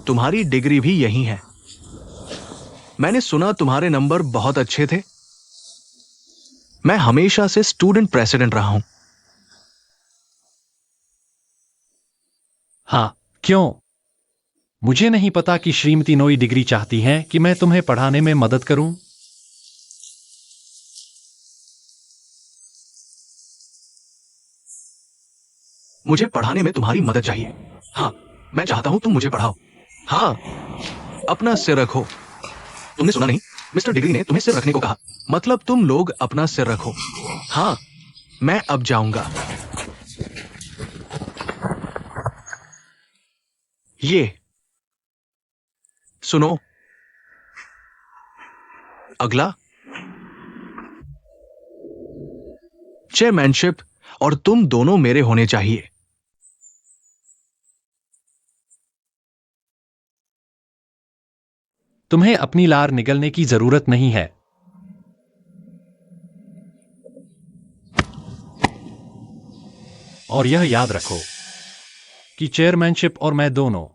तुम्हारी डिग्री भी यही है। मैंने सुना तुम्हारे नंबर बहुत अच्छे थे। मैं हमेशा से स्टूडेंट प्रेसिडेंट रहा हूं। हाँ, क्यों? मुझे नहीं पता कि श्रीमती नोई डिग्री चाहती हैं कि मैं तुम्हें पढ़ाने में मदद करूं। मुझे पढ़ाने में तुम्हारी मदद चाहिए। हाँ, मैं चाहता हूं तुम मुझे पढ़ाओ। हाँ, अपना सिर रखो। तुमने सुना नहीं? मिस्टर डिग्री ने तुम्हें सिर रखने को कहा। मतलब तुम लोग अपना सिर रखो। हाँ, मैं अब जाऊंगा। ये सुनो, अगला चेयरमैनशिप और तुम दोनों मेरे होने चाहिए। तुम्हें अपनी लार निगलने की जरूरत नहीं है। और यह याद रखो कि चेयरमैनशिप और मैं दोनों।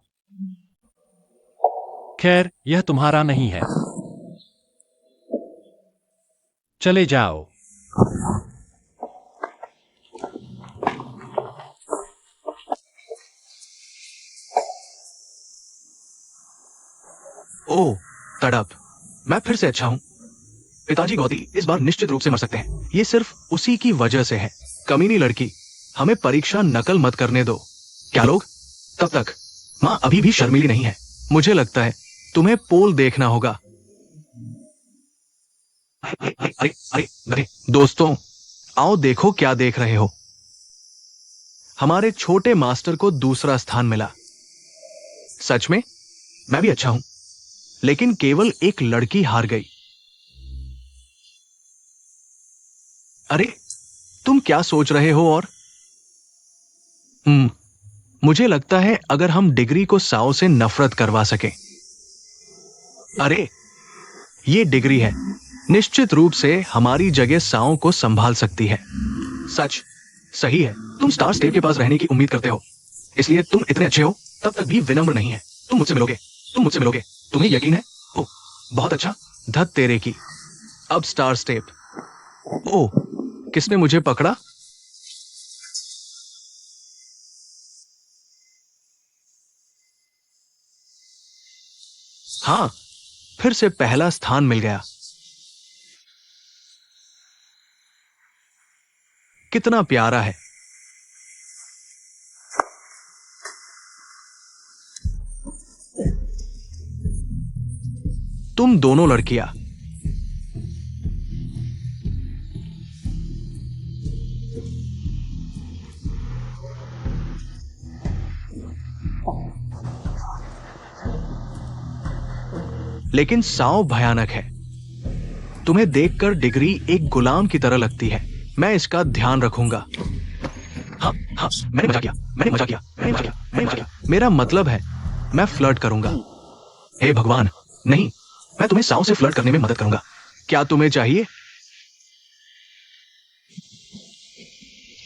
खैर, यह तुम्हारा नहीं है। चले जाओ। ओह, तड़प। मैं फिर से अच्छा हूं। पिताजी गौती इस बार निश्चित रूप से मर सकते हैं। ये सिर्फ उसी की वजह से है। कमीनी लड़की, हमें परीक्षा नकल मत करने दो। क्या लोग? तब तक मां अभी भी शर्मीली नहीं है। मुझे लगता है तुम्हें पोल देखना होगा। अरे अरे अरे अरे दोस्तों, आओ देखो क्या देख रहे हो। हमारे छोटे मास्टर को दूसरा स्थान मिला। सच में मैं भी अच्छा हूं, लेकिन केवल एक लड़की हार गई। अरे तुम क्या सोच रहे हो? और मुझे लगता है अगर हम डिग्री को साओ से नफरत करवा सके। अरे ये डिग्री है, निश्चित रूप से हमारी जगह साओ को संभाल सकती है। सच सही है। तुम स्टार स्टेट के पास रहने की उम्मीद करते हो, इसलिए तुम इतने अच्छे हो तब तक भी विनम्र नहीं है। तुम मुझसे मिलोगे, तुम मुझसे मिलोगे। तुम्हें यकीन है? ओह बहुत अच्छा। धत तेरे की। अब स्टार स्टेप। ओह, किसने मुझे पकड़ा? हाँ, फिर से पहला स्थान मिल गया। कितना प्यारा है। तुम दोनों लड़कियां। लेकिन साओ भयानक है। तुम्हें देखकर डिग्री एक गुलाम की तरह लगती है। मैं इसका ध्यान रखूंगा। हाँ हाँ, मैंने मजा किया, मैंने मजा किया, मैंने मजा किया, मैंने मजा किया। मेरा मतलब है मैं फ्लर्ट करूंगा। हे भगवान, नहीं, मैं तुम्हें साओ से फ्लर्ट करने में मदद करूंगा। क्या तुम्हें चाहिए?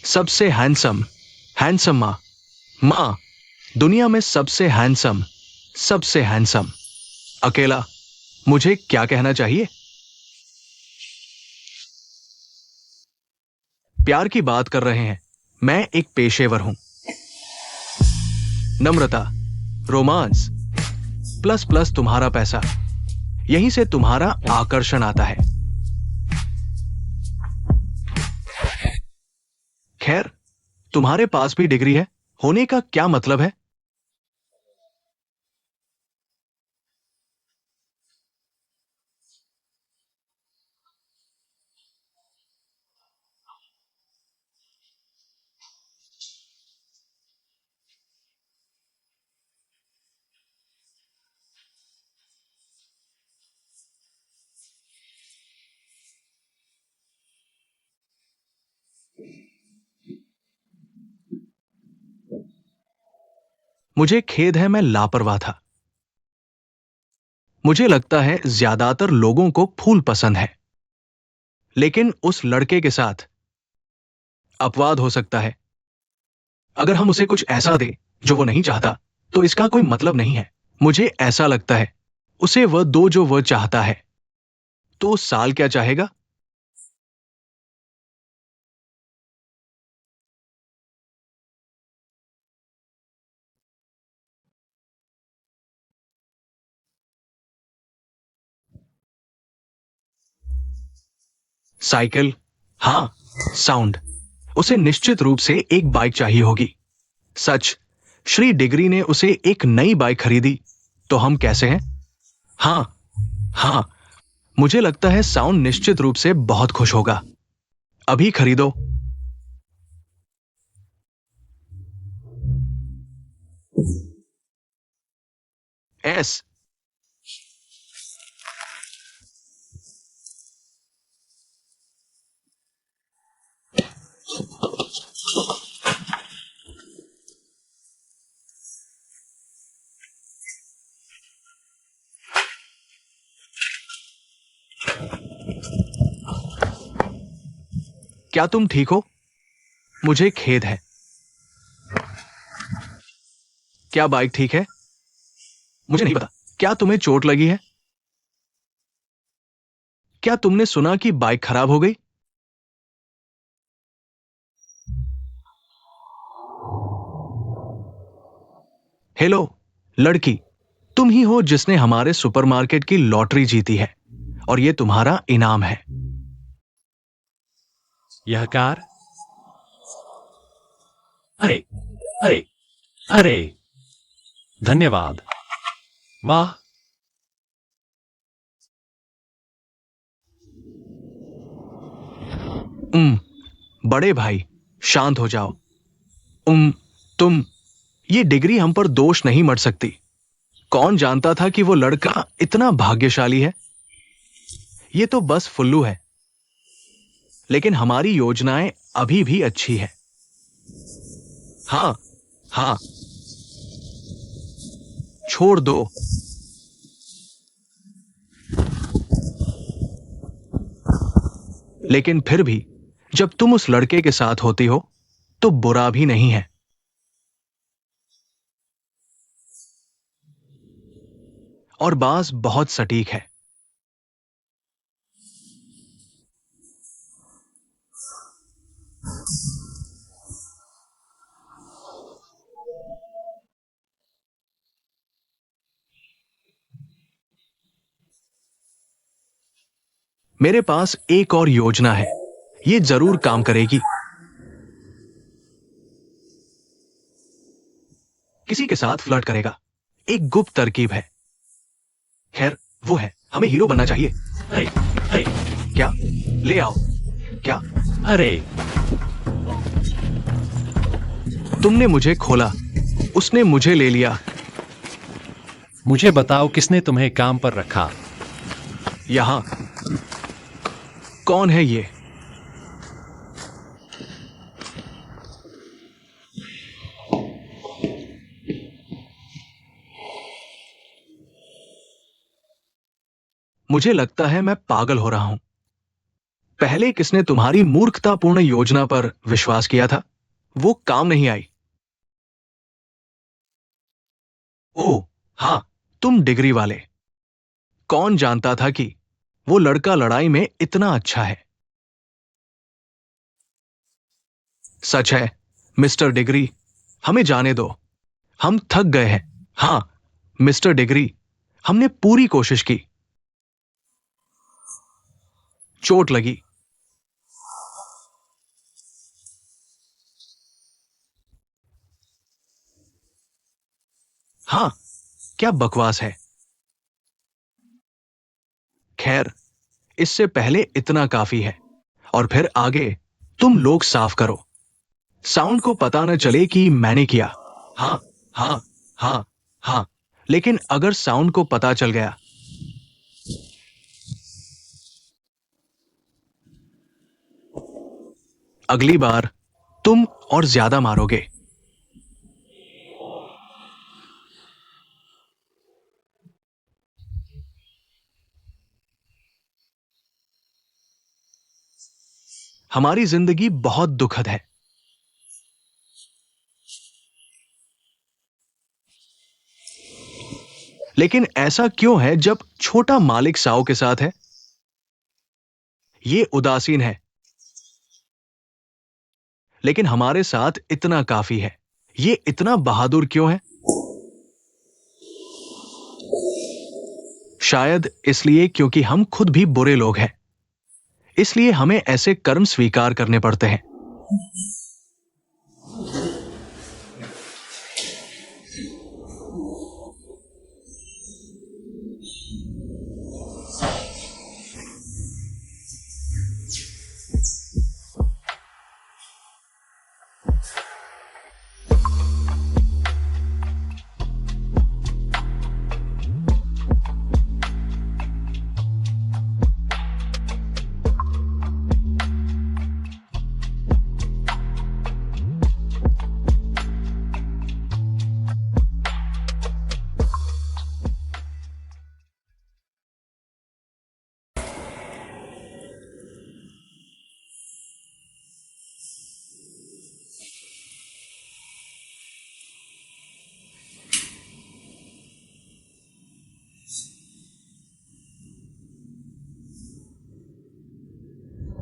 सबसे हैंडसम। हैंडसम मां। मां, दुनिया में सबसे हैंडसम, सबसे हैंडसम। अकेला। मुझे क्या कहना चाहिए? प्यार की बात कर रहे हैं। मैं एक पेशेवर हूं। नम्रता, रोमांस, प्लस प्लस तुम्हारा पैसा, यहीं से तुम्हारा आकर्षण आता है। खैर, तुम्हारे पास भी डिग्री है, होने का क्या मतलब है? मुझे खेद है, मैं लापरवाह था। मुझे लगता है ज्यादातर लोगों को फूल पसंद है, लेकिन उस लड़के के साथ अपवाद हो सकता है। अगर हम उसे कुछ ऐसा दें जो वो नहीं चाहता, तो इसका कोई मतलब नहीं है। मुझे ऐसा लगता है उसे वह दो जो वह चाहता है। तो साल क्या चाहेगा? साइकिल। हाँ, साउंड। उसे निश्चित रूप से एक बाइक चाहिए होगी। सच। श्री डिग्री ने उसे एक नई बाइक खरीदी। तो हम कैसे हैं? हाँ, हाँ। मुझे लगता है साउंड निश्चित रूप से बहुत खुश होगा। अभी खरीदो। एस। क्या तुम ठीक हो? मुझे खेद है। क्या बाइक ठीक है? मुझे नहीं पता। क्या तुम्हें चोट लगी है? क्या तुमने सुना कि बाइक खराब हो गई? हेलो, लड़की। तुम ही हो जिसने हमारे सुपरमार्केट की लॉटरी जीती है और ये तुम्हारा इनाम है। यह कार। अरे, अरे, अरे, धन्यवाद। वाह। बड़े भाई, शांत हो जाओ। उम तुम ये डिग्री हम पर दोष नहीं मर सकती। कौन जानता था कि वो लड़का इतना भाग्यशाली है? ये तो बस फुल्लू है। लेकिन हमारी योजनाएं अभी भी अच्छी है। हाँ, हाँ। छोड़ दो। लेकिन फिर भी जब तुम उस लड़के के साथ होती हो तो बुरा भी नहीं है। और बाज बहुत सटीक है। मेरे पास एक और योजना है। ये जरूर काम करेगी। किसी के साथ फ्लर्ट करेगा। एक गुप्त तरकीब है। खैर, वो है, हमें हीरो बनना चाहिए। अरे, अरे, क्या? ले आओ। क्या? अरे, तुमने मुझे खोला, उसने मुझे ले लिया। मुझे बताओ किसने तुम्हें काम पर रखा? यहां। कौन है ये? मुझे लगता है मैं पागल हो रहा हूं। पहले किसने तुम्हारी मूर्खतापूर्ण योजना पर विश्वास किया था? वो काम नहीं आई। ओह, हाँ, तुम डिग्री वाले। कौन जानता था कि वो लड़का लड़ाई में इतना अच्छा है? सच है, मिस्टर डिग्री। हमें जाने दो। हम थक गए हैं। हाँ, मिस्टर डिग्री, हमने पूरी कोशिश की। चोट लगी। हाँ, क्या बकवास है। खैर, इससे पहले इतना काफी है। और फिर आगे तुम लोग साफ करो। साउंड को पता न चले कि मैंने किया। हाँ, हाँ, हाँ, हाँ। लेकिन अगर साउंड को पता चल गया। अगली बार तुम और ज्यादा मारोगे। हमारी जिंदगी बहुत दुखद है। लेकिन ऐसा क्यों है जब छोटा मालिक साओ के साथ है? ये उदासीन है, लेकिन हमारे साथ इतना काफी है। ये इतना बहादुर क्यों है? शायद इसलिए क्योंकि हम खुद भी बुरे लोग हैं, इसलिए हमें ऐसे कर्म स्वीकार करने पड़ते हैं।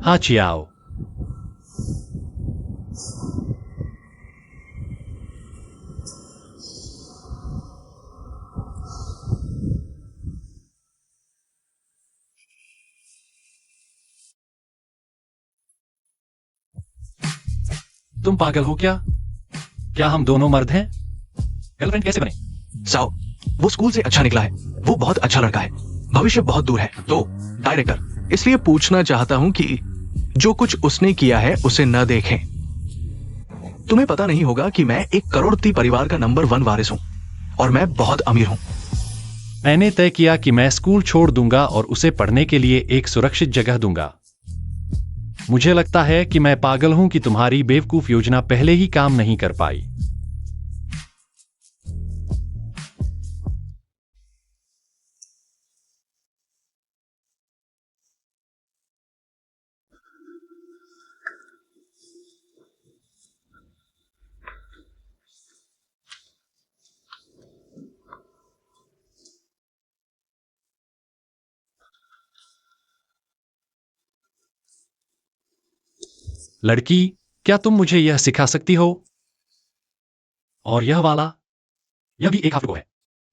हाँ चियाओ। तुम पागल हो क्या? क्या हम दोनों मर्द हैं? गर्लफ्रेंड कैसे बने? साओ, वो स्कूल से अच्छा निकला है। वो बहुत अच्छा लड़का है, भविष्य बहुत दूर है। तो डायरेक्टर, इसलिए पूछना चाहता हूं कि जो कुछ उसने किया है उसे न देखें। तुम्हें पता नहीं होगा कि मैं एक करोड़पति परिवार का नंबर 1 वारिस हूं और मैं बहुत अमीर हूं। मैंने तय किया कि मैं स्कूल छोड़ दूंगा और उसे पढ़ने के लिए एक सुरक्षित जगह दूंगा। मुझे लगता है कि मैं पागल हूं कि तुम्हारी बेवकूफ योजना पहले ही काम नहीं कर पाई। लड़की, क्या तुम मुझे यह सिखा सकती हो? और यह वाला? यह भी एक हाफुको है।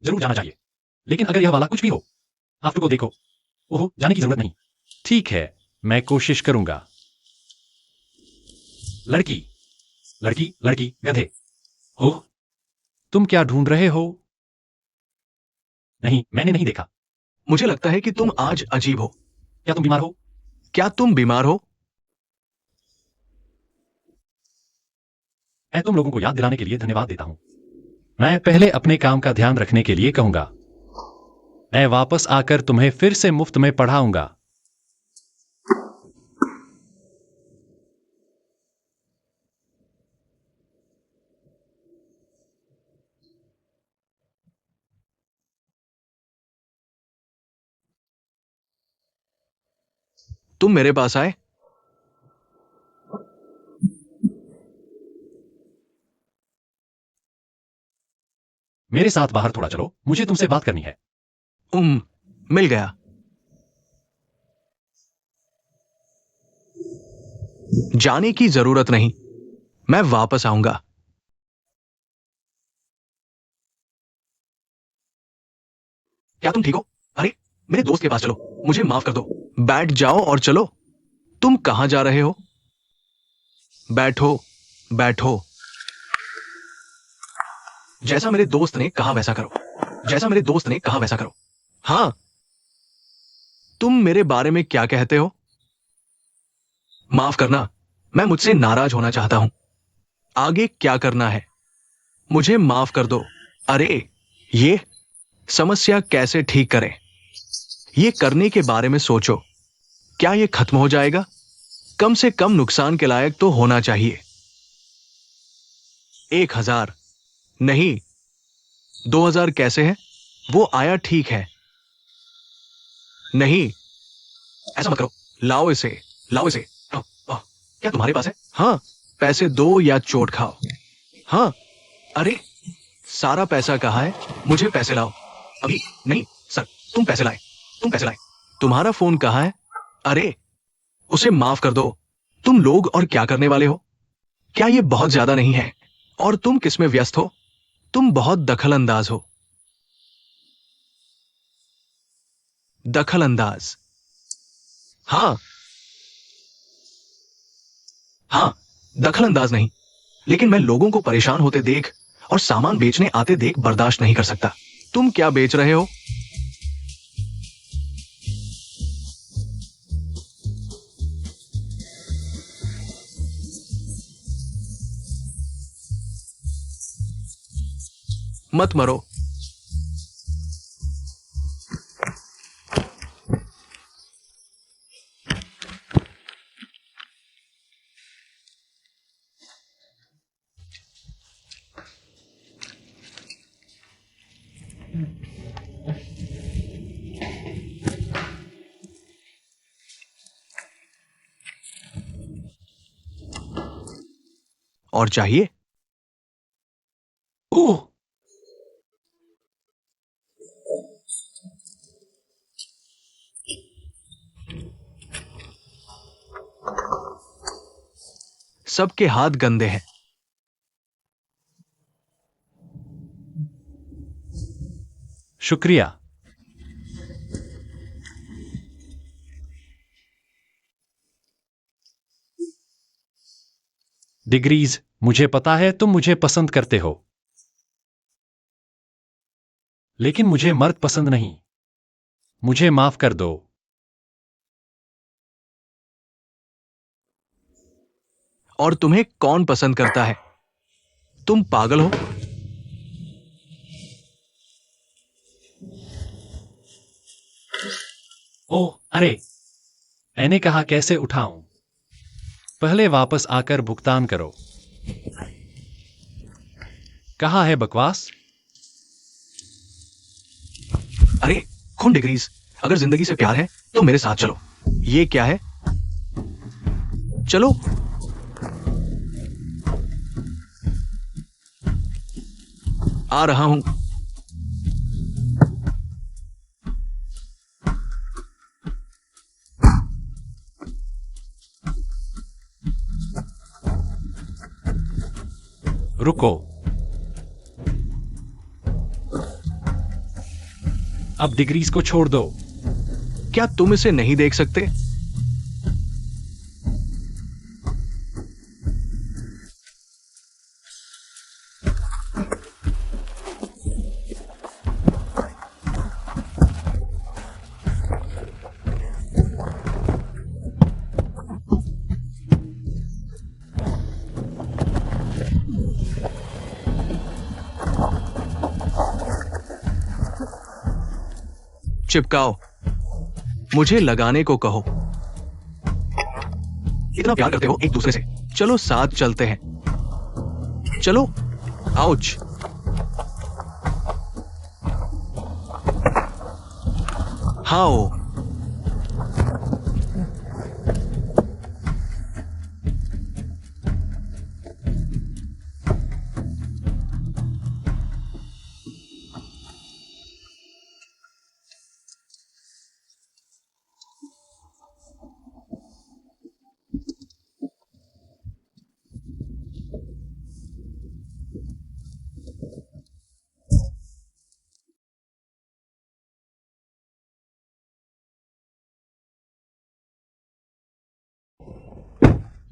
जरूर जाना चाहिए, लेकिन अगर यह वाला कुछ भी हो, हाफुको देखो। ओह, जाने की जरूरत नहीं। ठीक है, मैं कोशिश करूंगा। लड़की, लड़की, लड़की, गधे। ओह, तुम क्या ढूंढ रहे हो? नहीं, मैंने नहीं देखा। मुझे लगता है कि तुम आज अजीब हो। क्या तुम बीमार हो? क्या तुम बीमार हो? मैं तुम लोगों को याद दिलाने के लिए धन्यवाद देता हूं। मैं पहले अपने काम का ध्यान रखने के लिए कहूंगा। मैं वापस आकर तुम्हें फिर से मुफ्त में पढ़ाऊंगा। तुम मेरे पास आए। मेरे साथ बाहर थोड़ा चलो, मुझे तुमसे बात करनी है। मिल गया। जाने की जरूरत नहीं, मैं वापस आऊंगा। क्या तुम ठीक हो? अरे, मेरे दोस्त के पास चलो, मुझे माफ कर दो। बैठ जाओ और चलो। तुम कहां जा रहे हो? बैठो, बैठो। जैसा मेरे दोस्त ने कहा वैसा करो। जैसा मेरे दोस्त ने कहा वैसा करो। हाँ, तुम मेरे बारे में क्या कहते हो? माफ करना, मैं मुझसे नाराज होना चाहता हूं। आगे क्या करना है? मुझे माफ कर दो। अरे, ये समस्या कैसे ठीक करें? ये करने के बारे में सोचो। क्या ये खत्म हो जाएगा? कम से कम नुकसान के लायक तो होना चाहिए। 1000 नहीं, 2000 कैसे है? वो आया ठीक है। नहीं, ऐसा मत करो। लाओ इसे, लाओ इसे। क्या तुम्हारे पास है? हाँ, पैसे दो या चोट खाओ। हाँ, अरे, सारा पैसा कहाँ है? मुझे पैसे लाओ। अभी नहीं सर, तुम पैसे लाए, तुम पैसे लाए। तुम्हारा फोन कहाँ है? अरे उसे माफ कर दो। तुम लोग और क्या करने वाले हो? क्या ये बहुत ज्यादा नहीं है? और तुम किसमें व्यस्त हो? तुम बहुत दखल अंदाज हो। दखल अंदाज। हाँ हाँ, दखल अंदाज नहीं, लेकिन मैं लोगों को परेशान होते देख और सामान बेचने आते देख बर्दाश्त नहीं कर सकता। तुम क्या बेच रहे हो? मत मरो। और चाहिए? ओह, सबके हाथ गंदे हैं। शुक्रिया। डिग्रीज, मुझे पता है तुम मुझे पसंद करते हो, लेकिन मुझे मर्द पसंद नहीं। मुझे माफ कर दो। और तुम्हें कौन पसंद करता है? तुम पागल हो? ओह, अरे, मैंने कहा कैसे उठाऊं? पहले वापस आकर भुगतान करो। कहाँ है बकवास? अरे कौन डिग्रीज, अगर जिंदगी से प्यार है तो मेरे साथ चलो। ये क्या है? चलो। आ रहा हूं। रुको। अब डिग्रीज को छोड़ दो। क्या तुम इसे नहीं देख सकते? चिपकाओ। मुझे लगाने को कहो। इतना प्यार करते हो एक दूसरे से, चलो साथ चलते हैं। चलो। आउच। हाओ।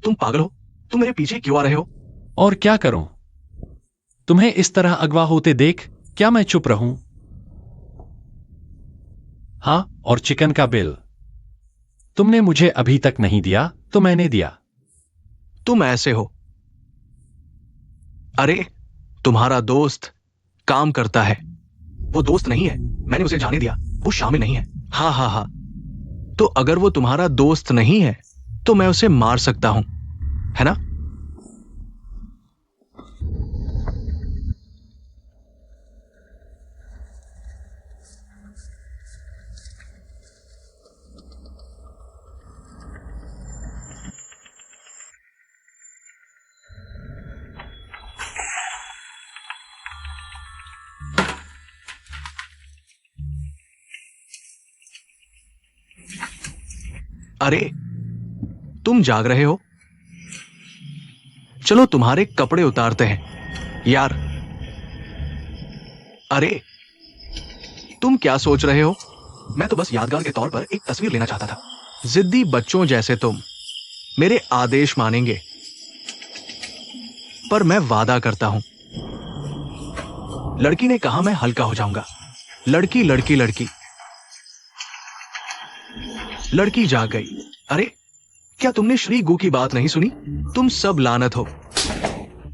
तुम पागल हो? तुम मेरे पीछे क्यों आ रहे हो? और क्या करूं? तुम्हें इस तरह अगवा होते देख क्या मैं चुप रहूं? हाँ, और चिकन का बिल तुमने मुझे अभी तक नहीं दिया, तो मैंने दिया। तुम ऐसे हो। अरे तुम्हारा दोस्त काम करता है। वो दोस्त नहीं है, मैंने उसे जाने दिया। वो शामिल नहीं है। हाँ हाँ हाँ। तो अगर वो तुम्हारा दोस्त नहीं है तो मैं उसे मार सकता हूं, है ना? अरे, तुम जाग रहे हो? चलो तुम्हारे कपड़े उतारते हैं यार। अरे, तुम क्या सोच रहे हो? मैं तो बस यादगार के तौर पर एक तस्वीर लेना चाहता था। जिद्दी बच्चों जैसे तुम मेरे आदेश मानेंगे, पर मैं वादा करता हूं। लड़की ने कहा मैं हल्का हो जाऊंगा। लड़की लड़की लड़की लड़की जाग गई। अरे, क्या तुमने श्री गु की बात नहीं सुनी? तुम सब लानत हो।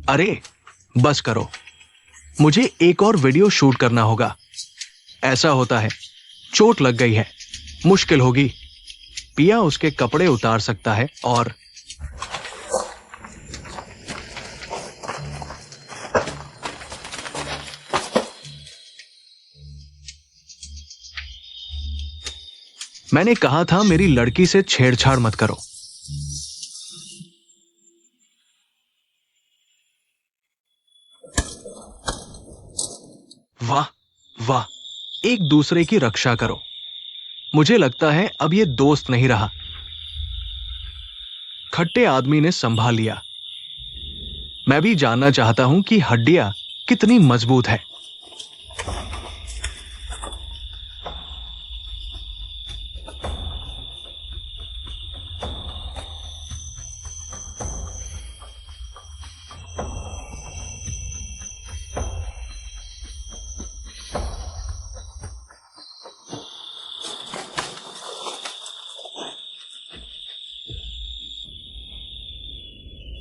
अरे, बस करो। मुझे एक और वीडियो शूट करना होगा। ऐसा होता है, चोट लग गई है, मुश्किल होगी। पिया उसके कपड़े उतार सकता है और मैंने कहा था मेरी लड़की से छेड़छाड़ मत करो। वाह वाह, एक दूसरे की रक्षा करो। मुझे लगता है अब ये दोस्त नहीं रहा। खट्टे आदमी ने संभाल लिया। मैं भी जानना चाहता हूं कि हड्डियां कितनी मजबूत है।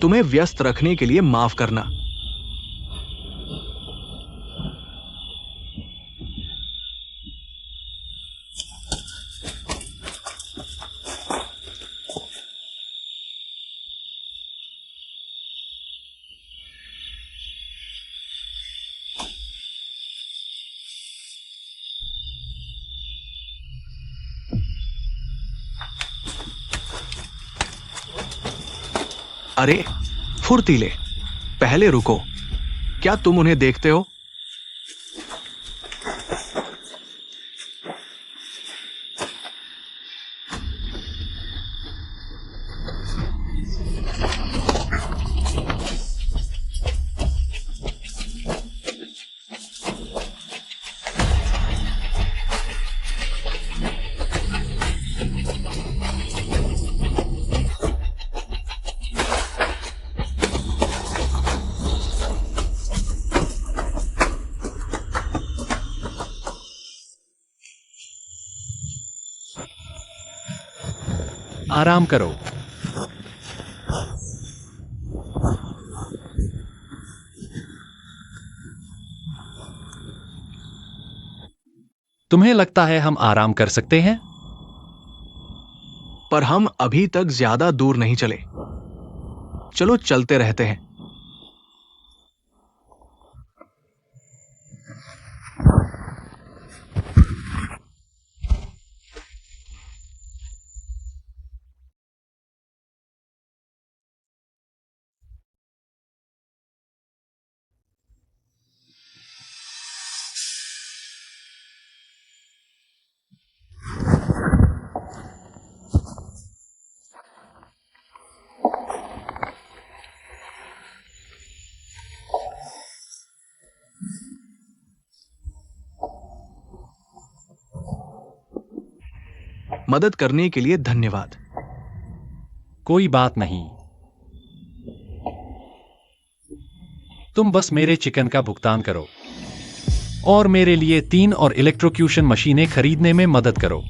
तुम्हें व्यस्त रखने के लिए माफ करना। अरे, फुर्तीले, पहले रुको। क्या तुम उन्हें देखते हो? आराम करो। तुम्हें लगता है हम आराम कर सकते हैं? पर हम अभी तक ज्यादा दूर नहीं चले। चलो चलते रहते हैं। मदद करने के लिए धन्यवाद। कोई बात नहीं। तुम बस मेरे चिकन का भुगतान करो और मेरे लिए 3 और इलेक्ट्रोक्यूशन मशीनें खरीदने में मदद करो।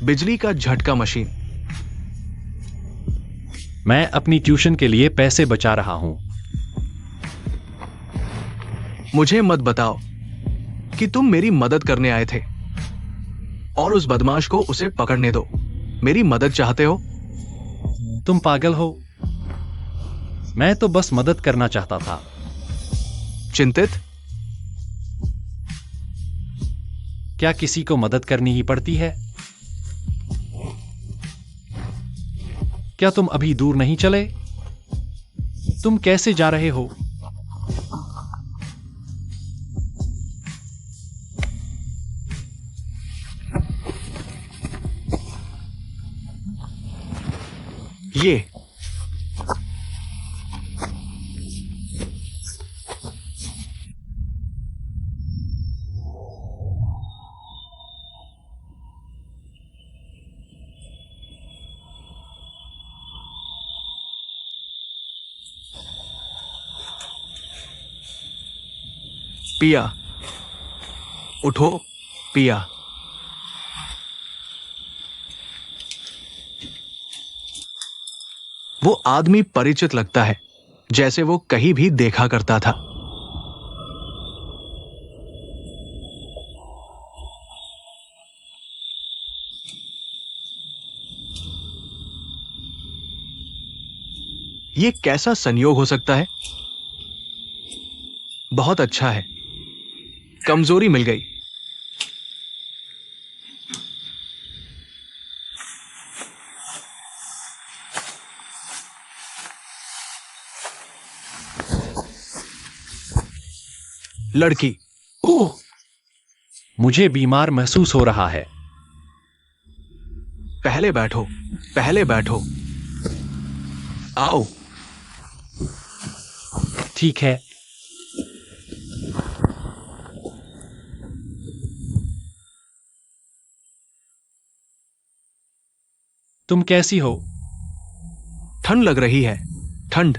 बिजली का झटका मशीन। मैं अपनी ट्यूशन के लिए पैसे बचा रहा हूं। मुझे मत बताओ कि तुम मेरी मदद करने आए थे और उस बदमाश को उसे पकड़ने दो। मेरी मदद चाहते हो? तुम पागल हो? मैं तो बस मदद करना चाहता था। चिंतित? क्या किसी को मदद करनी ही पड़ती है? क्या तुम अभी दूर नहीं चले? तुम कैसे जा रहे हो? ये पिया, उठो, पिया। वो आदमी परिचित लगता है, जैसे वो कहीं भी देखा करता था। ये कैसा संयोग हो सकता है? बहुत अच्छा है, कमजोरी मिल गई। लड़की, ओह, मुझे बीमार महसूस हो रहा है। पहले बैठो, पहले बैठो। आओ। ठीक है। तुम कैसी हो? ठंड लग रही है, ठंड।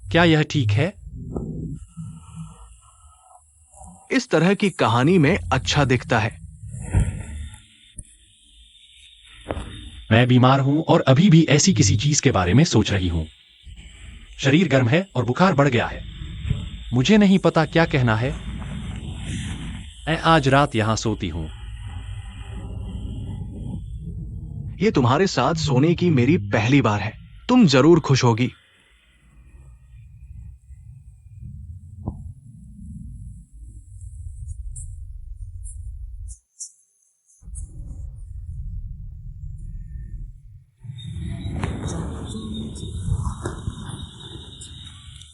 क्या यह ठीक है? इस तरह की कहानी में अच्छा दिखता है। मैं बीमार हूं और अभी भी ऐसी किसी चीज के बारे में सोच रही हूं। शरीर गर्म है और बुखार बढ़ गया है। मुझे नहीं पता क्या कहना है। मैं आज रात यहां सोती हूं। ये तुम्हारे साथ सोने की मेरी पहली बार है। तुम जरूर खुश होगी।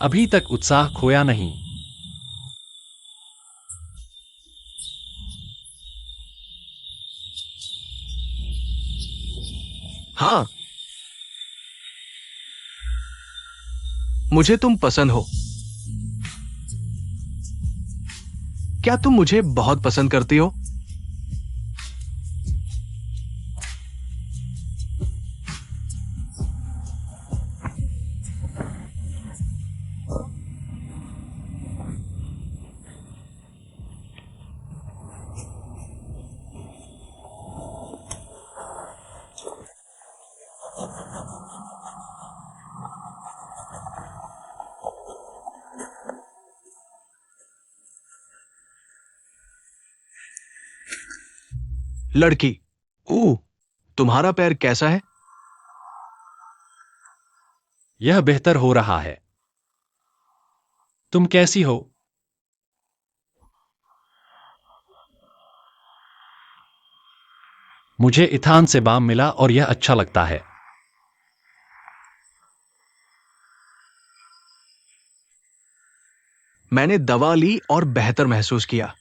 अभी तक उत्साह खोया नहीं। हाँ, मुझे तुम पसंद हो। क्या तुम मुझे बहुत पसंद करती हो? लड़की, तुम्हारा पैर कैसा है? यह बेहतर हो रहा है। तुम कैसी हो? मुझे इथान से बाम मिला और यह अच्छा लगता है। मैंने दवा ली और बेहतर महसूस किया।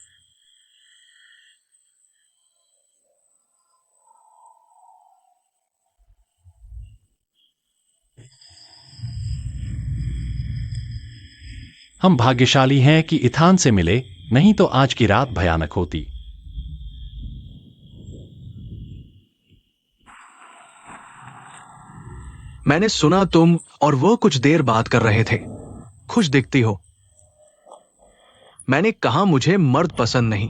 हम भाग्यशाली हैं कि इथान से मिले, नहीं तो आज की रात भयानक होती। मैंने सुना तुम और वो कुछ देर बात कर रहे थे। खुश दिखती हो। मैंने कहा मुझे मर्द पसंद नहीं।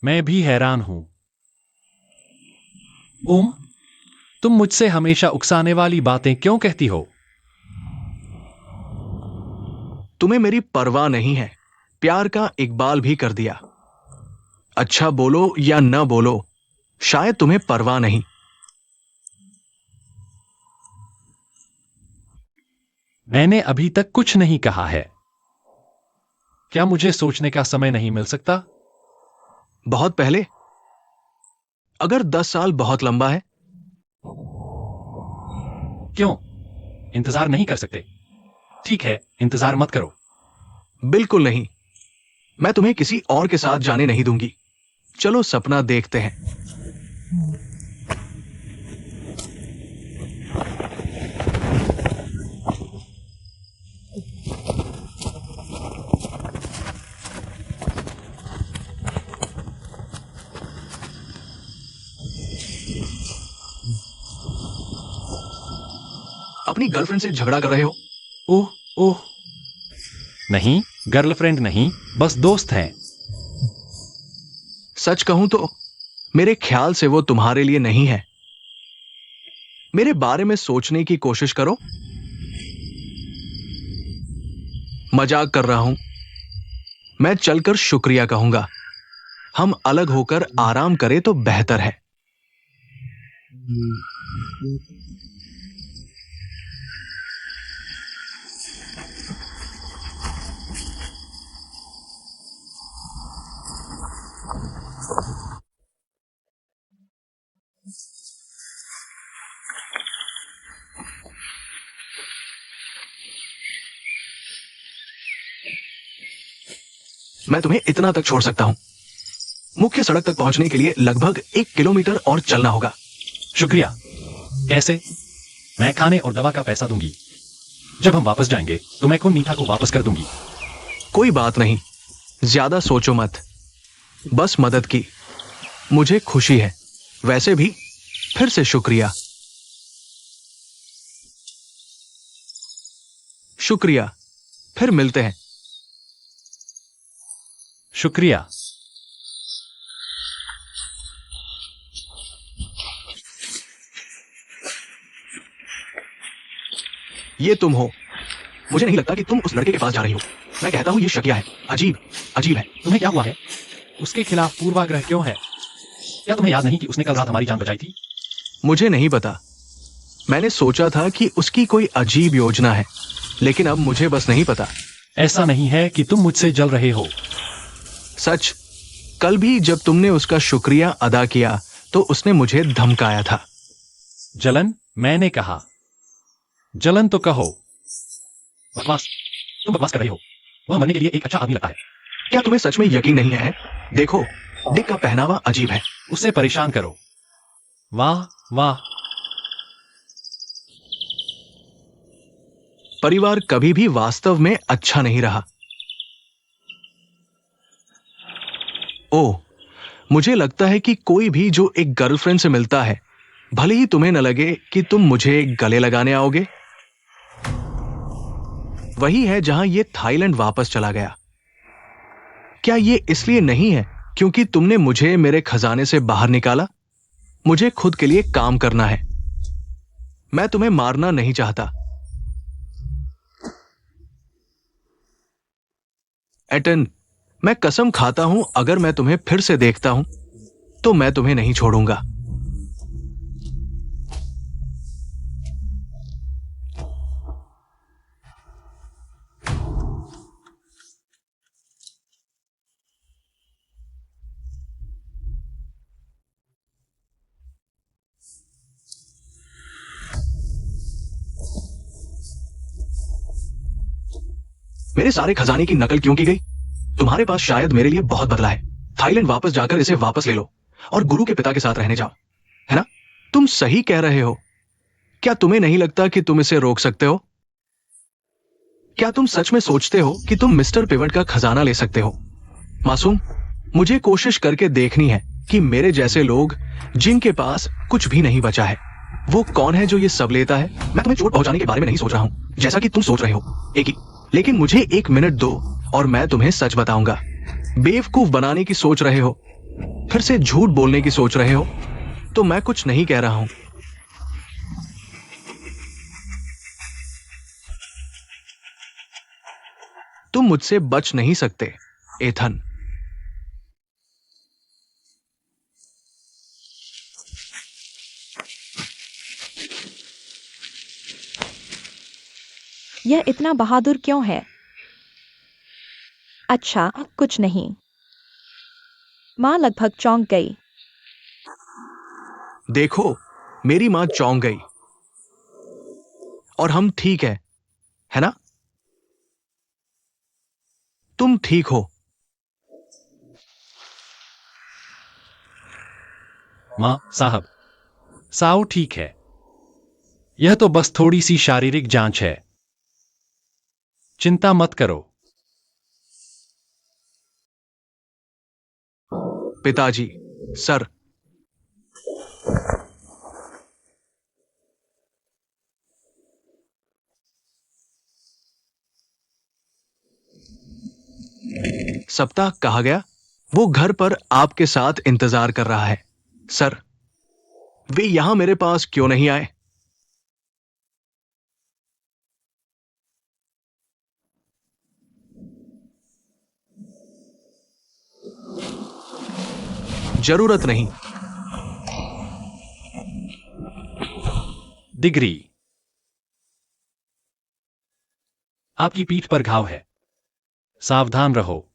मैं भी हैरान हूं। ओम, तुम मुझसे हमेशा उकसाने वाली बातें क्यों कहती हो? तुम्हें मेरी परवाह नहीं है। प्यार का इकबाल भी कर दिया। अच्छा बोलो या न बोलो, शायद तुम्हें परवाह नहीं। मैंने अभी तक कुछ नहीं कहा है। क्या मुझे सोचने का समय नहीं मिल सकता? बहुत पहले। अगर 10 साल बहुत लंबा है? क्यों? इंतजार नहीं कर सकते? ठीक है, इंतजार मत करो। बिल्कुल नहीं। मैं तुम्हें किसी और के साथ जाने नहीं दूंगी। चलो सपना देखते हैं। अपनी गर्लफ्रेंड से झगड़ा कर रहे हो? ओह ओह, नहीं, गर्लफ्रेंड नहीं, बस दोस्त हैं। सच कहूं तो मेरे ख्याल से वो तुम्हारे लिए नहीं है। मेरे बारे में सोचने की कोशिश करो। मजाक कर रहा हूं। मैं चलकर शुक्रिया कहूंगा। हम अलग होकर आराम करें तो बेहतर है। मैं तुम्हें इतना तक छोड़ सकता हूं। मुख्य सड़क तक पहुंचने के लिए लगभग 1 किलोमीटर और चलना होगा। शुक्रिया। कैसे? मैं खाने और दवा का पैसा दूंगी। जब हम वापस जाएंगे तो मैं मीठा को वापस कर दूंगी। कोई बात नहीं, ज्यादा सोचो मत। बस मदद की। मुझे खुशी है। वैसे भी फिर से शुक्रिया। शुक्रिया। फिर मिलते हैं। शुक्रिया। ये तुम हो। मुझे नहीं लगता कि तुम उस लड़के के पास जा रही हो। मैं कहता हूं ये शकिया है। अजीब अजीब है। तुम्हें क्या हुआ है? उसके खिलाफ पूर्वाग्रह क्यों है? क्या तुम्हें याद नहीं कि उसने कल रात हमारी जान बचाई थी? मुझे नहीं पता। मैंने सोचा था कि उसकी कोई अजीब योजना है, लेकिन अब मुझे बस नहीं पता। ऐसा नहीं है कि तुम मुझसे जल रहे हो। सच, कल भी जब तुमने उसका शुक्रिया अदा किया तो उसने मुझे धमकाया था। जलन? मैंने कहा जलन तो कहो। बकवास। तुम बकवास कर रहे हो। वह मरने के लिए एक अच्छा आदमी लगता है। क्या तुम्हें सच में यकीन नहीं है? देखो, डिक का पहनावा अजीब है। उसे परेशान करो। वाह वाह। परिवार कभी भी वास्तव में अच्छा नहीं रहा। ओह, मुझे लगता है कि कोई भी जो एक गर्लफ्रेंड से मिलता है, भले ही तुम्हें न लगे कि तुम मुझे गले लगाने आओगे। वही है जहां ये थाईलैंड वापस चला गया। क्या ये इसलिए नहीं है क्योंकि तुमने मुझे मेरे खजाने से बाहर निकाला? मुझे खुद के लिए काम करना है। मैं तुम्हें मारना नहीं चाहता। एटन, मैं कसम खाता हूं अगर मैं तुम्हें फिर से देखता हूं तो मैं तुम्हें नहीं छोड़ूंगा। मेरे सारे खजाने की नकल क्यों की गई? तुम्हारे पास शायद मेरे लिए बहुत बदला है। थाईलैंड वापस जाकर इसे वापस ले लो और गुरु के पिता के साथ रहने जाओ, है ना? तुम सही कह रहे हो। क्या तुम्हें नहीं लगता कि तुम इसे रोक सकते हो? क्या तुम सच में सोचते हो कि तुम मिस्टर पिवट का खजाना ले सकते हो? मासूम, मुझे कोशिश करके देखनी है कि मेरे जैसे लोग जिनके पास कुछ भी नहीं बचा है, वो कौन है जो ये सब लेता है। मैं तुम्हें चोट पहुंचाने के बारे में नहीं सोच रहा हूं, जैसा कि तुम सोच रहे हो। एक ही, लेकिन मुझे 1 मिनट दो और मैं तुम्हें सच बताऊंगा। बेवकूफ बनाने की सोच रहे हो, फिर से झूठ बोलने की सोच रहे हो, तो मैं कुछ नहीं कह रहा हूं। तुम मुझसे बच नहीं सकते, एथन। यह इतना बहादुर क्यों है? अच्छा, कुछ नहीं। माँ लगभग चौंक गई। देखो, मेरी मां चौंक गई। और हम ठीक है ना? तुम ठीक हो? मां साहब, साओ ठीक है। यह तो बस थोड़ी सी शारीरिक जांच है। चिंता मत करो। पिताजी, सर। सप्ताह कहा गया। वो घर पर आपके साथ इंतजार कर रहा है। सर, वे यहां मेरे पास क्यों नहीं आए? जरूरत नहीं। डिग्री, आपकी पीठ पर घाव है। सावधान रहो।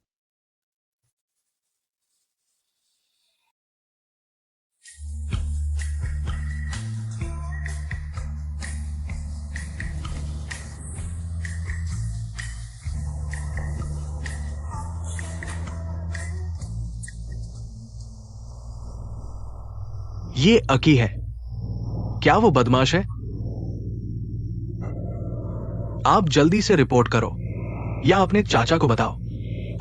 ये अकी है। क्या वो बदमाश है? आप जल्दी से रिपोर्ट करो या अपने चाचा को बताओ,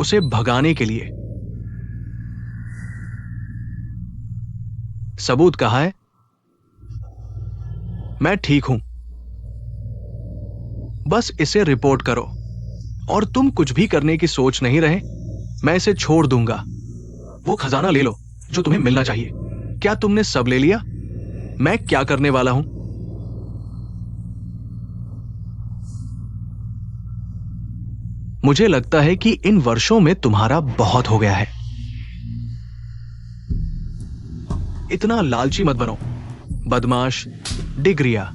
उसे भगाने के लिए। सबूत कहाँ है? मैं ठीक हूं। बस इसे रिपोर्ट करो। और तुम कुछ भी करने की सोच नहीं रहे, मैं इसे छोड़ दूंगा। वो खजाना ले लो जो तुम्हें मिलना चाहिए। क्या तुमने सब ले लिया? मैं क्या करने वाला हूं? मुझे लगता है कि इन वर्षों में तुम्हारा बहुत हो गया है। इतना लालची मत बनो, बदमाश डिग्रिया।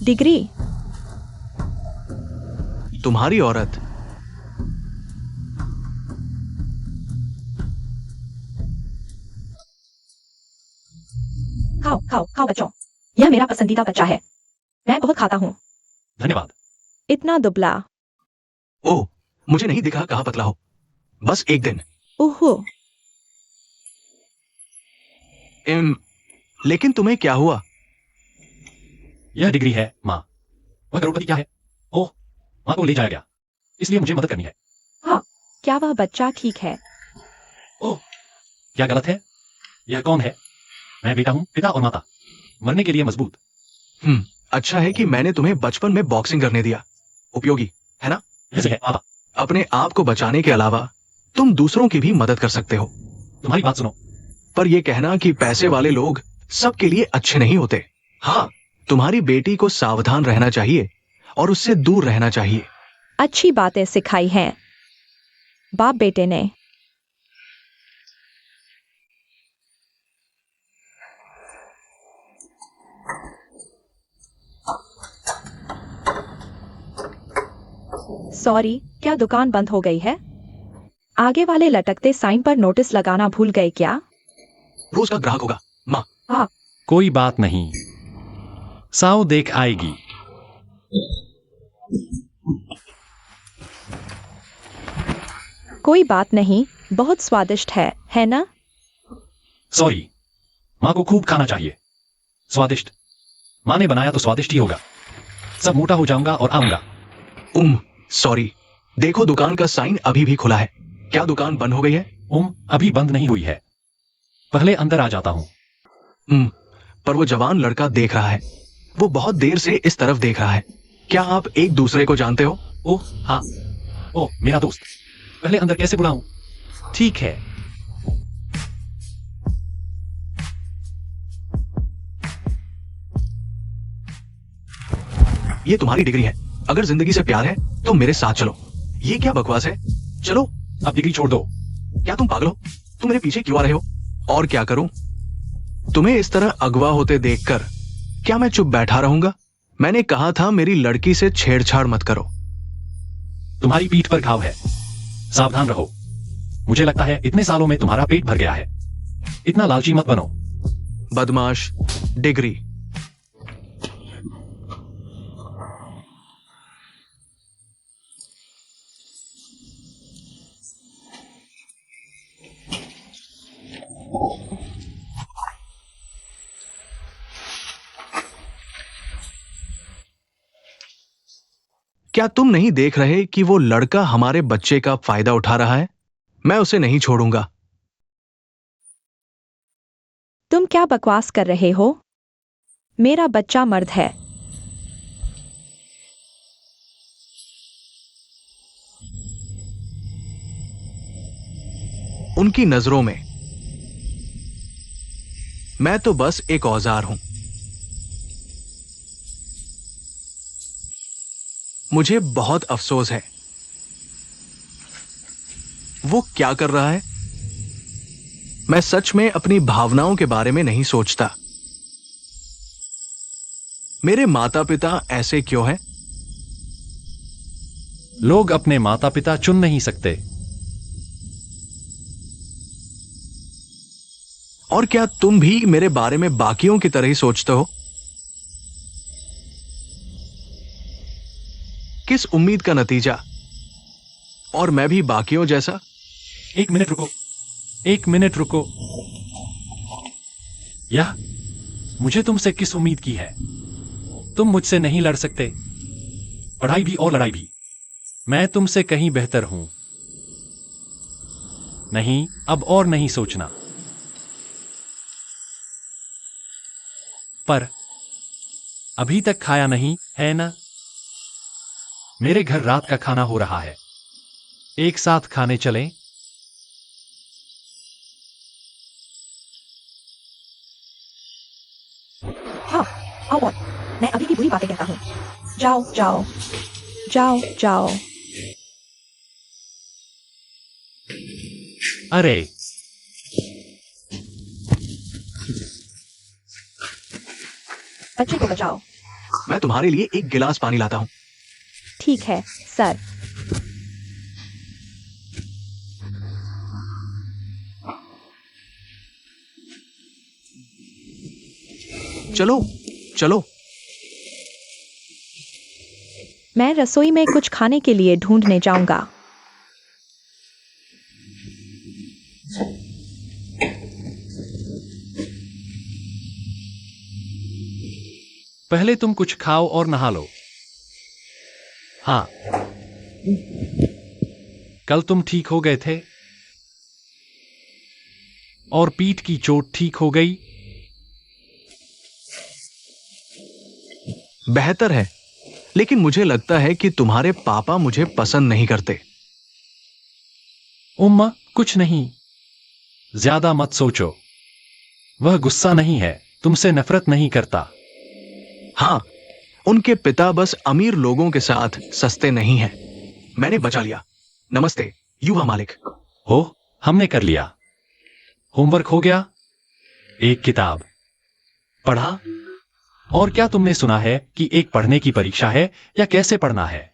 डिग्री? तुम्हारी औरत। खाओ खाओ खाओ बच्चों, यह मेरा पसंदीदा बच्चा है। मैं बहुत खाता हूँ। धन्यवाद। इतना दुबला। ओह, मुझे नहीं दिखा कहां पतला हो। बस एक दिन। ओहो। लेकिन तुम्हें क्या हुआ? यह डिग्री है मां। वह करोड़पति क्या है? ओह, मां को ले जाया गया, इसलिए मुझे मदद करनी है। हाँ, क्या वह बच्चा ठीक है? ओह, क्या गलत है? यह कौन है? मैं बेटा हूं, पिता और माता। मरने के लिए मजबूत। अच्छा है कि मैंने तुम्हें बचपन में बॉक्सिंग करने दिया। उपयोगी है ना? ऐसे है पापा। अपने आप को बचाने के अलावा तुम दूसरों की भी मदद कर सकते हो। तुम्हारी बात सुनो। पर यह कहना कि पैसे वाले लोग सबके लिए अच्छे नहीं होते। हाँ, तुम्हारी बेटी को सावधान रहना चाहिए और उससे दूर रहना चाहिए। अच्छी बातें सिखाई हैं बाप बेटे ने। सॉरी, क्या दुकान बंद हो गई है? आगे वाले लटकते साइन पर नोटिस लगाना भूल गए क्या? रोज का ग्राहक होगा माँ। हाँ। कोई बात नहीं, साओ देख आएगी। कोई बात नहीं, बहुत स्वादिष्ट है ना? सॉरी, मां को खूब खाना चाहिए। स्वादिष्ट? मां ने बनाया तो स्वादिष्ट ही होगा। सब मोटा हो जाऊंगा और आऊंगा। सॉरी। देखो, दुकान का साइन अभी भी खुला है। क्या दुकान बंद हो गई है? अभी बंद नहीं हुई है। पहले अंदर आ जाता हूं। पर वो जवान लड़का देख रहा है। वो बहुत देर से इस तरफ देख रहा है। क्या आप एक दूसरे को जानते हो? ओह हाँ। ओह, मेरा दोस्त। पहले अंदर कैसे बुलाऊं? ठीक है। ये तुम्हारी डिग्री है। अगर जिंदगी से प्यार है तो मेरे साथ चलो। ये क्या बकवास है? चलो। अब डिग्री छोड़ दो। क्या तुम पागल हो? तुम मेरे पीछे क्यों आ रहे हो? और क्या करूं? तुम्हें इस तरह अगवा होते देखकर क्या मैं चुप बैठा रहूंगा? मैंने कहा था मेरी लड़की से छेड़छाड़ मत करो। तुम्हारी पीठ पर घाव है, सावधान रहो। मुझे लगता है इतने सालों में तुम्हारा पेट भर गया है। इतना लालची मत बनो। बदमाश। डिग्री। क्या तुम नहीं देख रहे कि वो लड़का हमारे बच्चे का फायदा उठा रहा है? मैं उसे नहीं छोड़ूंगा। तुम क्या बकवास कर रहे हो? मेरा बच्चा मर्द है। उनकी नजरों में मैं तो बस एक औजार हूं। मुझे बहुत अफसोस है। वो क्या कर रहा है? मैं सच में अपनी भावनाओं के बारे में नहीं सोचता। मेरे माता पिता ऐसे क्यों हैं? लोग अपने माता पिता चुन नहीं सकते। और क्या तुम भी मेरे बारे में बाकियों की तरह ही सोचते हो? किस उम्मीद का नतीजा? और मैं भी बाकियों जैसा? एक मिनट रुको, एक मिनट रुको। यह मुझे तुमसे किस उम्मीद की है? तुम मुझसे नहीं लड़ सकते। पढ़ाई भी और लड़ाई भी। मैं तुमसे कहीं बेहतर हूं। नहीं, अब और नहीं सोचना। पर अभी तक खाया नहीं है ना? मेरे घर रात का खाना हो रहा है। एक साथ खाने चलें? हाँ, आओ और मैं अभी भी बुरी बातें कहता हूँ। जाओ जाओ जाओ जाओ। अरे बच्चे को बचाओ। मैं तुम्हारे लिए एक गिलास पानी लाता हूं। ठीक है सर। चलो चलो। मैं रसोई में कुछ खाने के लिए ढूंढने जाऊंगा। पहले तुम कुछ खाओ और नहा लो। हाँ, कल तुम ठीक हो गए थे और पीठ की चोट ठीक हो गई। बेहतर है, लेकिन मुझे लगता है कि तुम्हारे पापा मुझे पसंद नहीं करते। उम्मा, कुछ नहीं। ज्यादा मत सोचो। वह गुस्सा नहीं है, तुमसे नफरत नहीं करता। हाँ, उनके पिता बस अमीर लोगों के साथ सस्ते नहीं हैं। मैंने बचा लिया। नमस्ते युवा मालिक। हो, हमने कर लिया। होमवर्क हो गया। एक किताब पढ़ा। और क्या तुमने सुना है कि एक पढ़ने की परीक्षा है या कैसे पढ़ना है?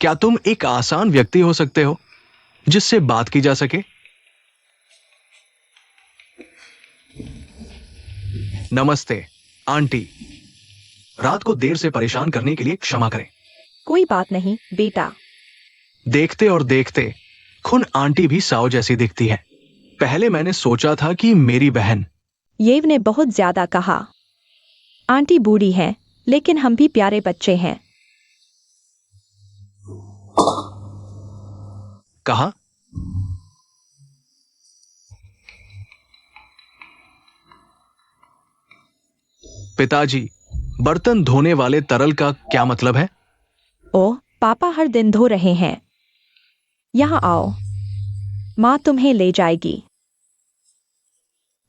क्या तुम एक आसान व्यक्ति हो सकते हो जिससे बात की जा सके? नमस्ते आंटी। रात को देर से परेशान करने के लिए क्षमा करें। कोई बात नहीं बेटा। देखते और देखते खुन आंटी भी साओ जैसी दिखती है। पहले मैंने सोचा था कि मेरी बहन। येव ने बहुत ज्यादा कहा। आंटी बूढ़ी है, लेकिन हम भी प्यारे बच्चे हैं। कहा? पिताजी, बर्तन धोने वाले तरल का क्या मतलब है? ओह, पापा हर दिन धो रहे हैं। यहाँ आओ, माँ तुम्हें ले जाएगी।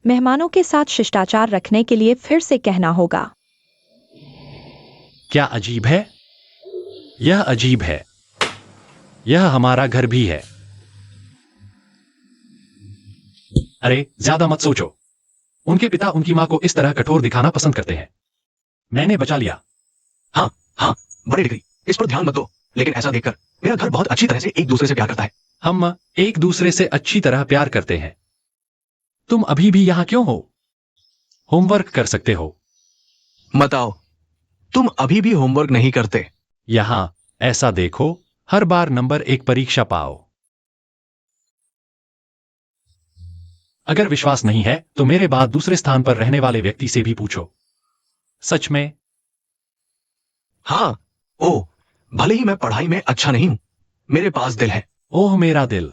मेहमानों के साथ शिष्टाचार रखने के लिए फिर से कहना होगा। क्या अजीब है? यह अजीब है। यह हमारा घर भी है। अरे, ज्यादा मत सोचो। उनके पिता उनकी मां को इस तरह कठोर दिखाना पसंद करते हैं। मैंने बचा लिया। हाँ, बड़ी डिग्री, इस पर ध्यान मत दो, लेकिन ऐसा देखकर मेरा घर बहुत अच्छी तरह से एक दूसरे से प्यार करता है। हम एक दूसरे से अच्छी तरह प्यार करते हैं। तुम अभी भी यहां क्यों हो? होमवर्क कर सकते हो। मत आओ, तुम अभी भी होमवर्क नहीं करते। यहां ऐसा देखो, हर बार नंबर एक परीक्षा पाओ। अगर विश्वास नहीं है तो मेरे बाद दूसरे स्थान पर रहने वाले व्यक्ति से भी पूछो। सच में? हाँ। ओ, भले ही मैं पढ़ाई में अच्छा नहीं हूं, मेरे पास दिल है। ओह मेरा दिल,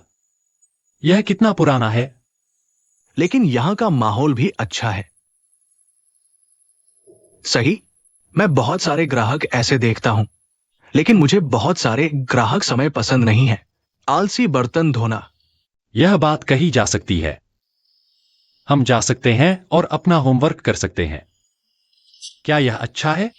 यह कितना पुराना है। लेकिन यहां का माहौल भी अच्छा है। सही, मैं बहुत सारे ग्राहक ऐसे देखता हूं, लेकिन मुझे बहुत सारे ग्राहक समय पसंद नहीं है। आलसी बर्तन धोना। यह बात कही जा सकती है। हम जा सकते हैं और अपना होमवर्क कर सकते हैं। क्या यह अच्छा है?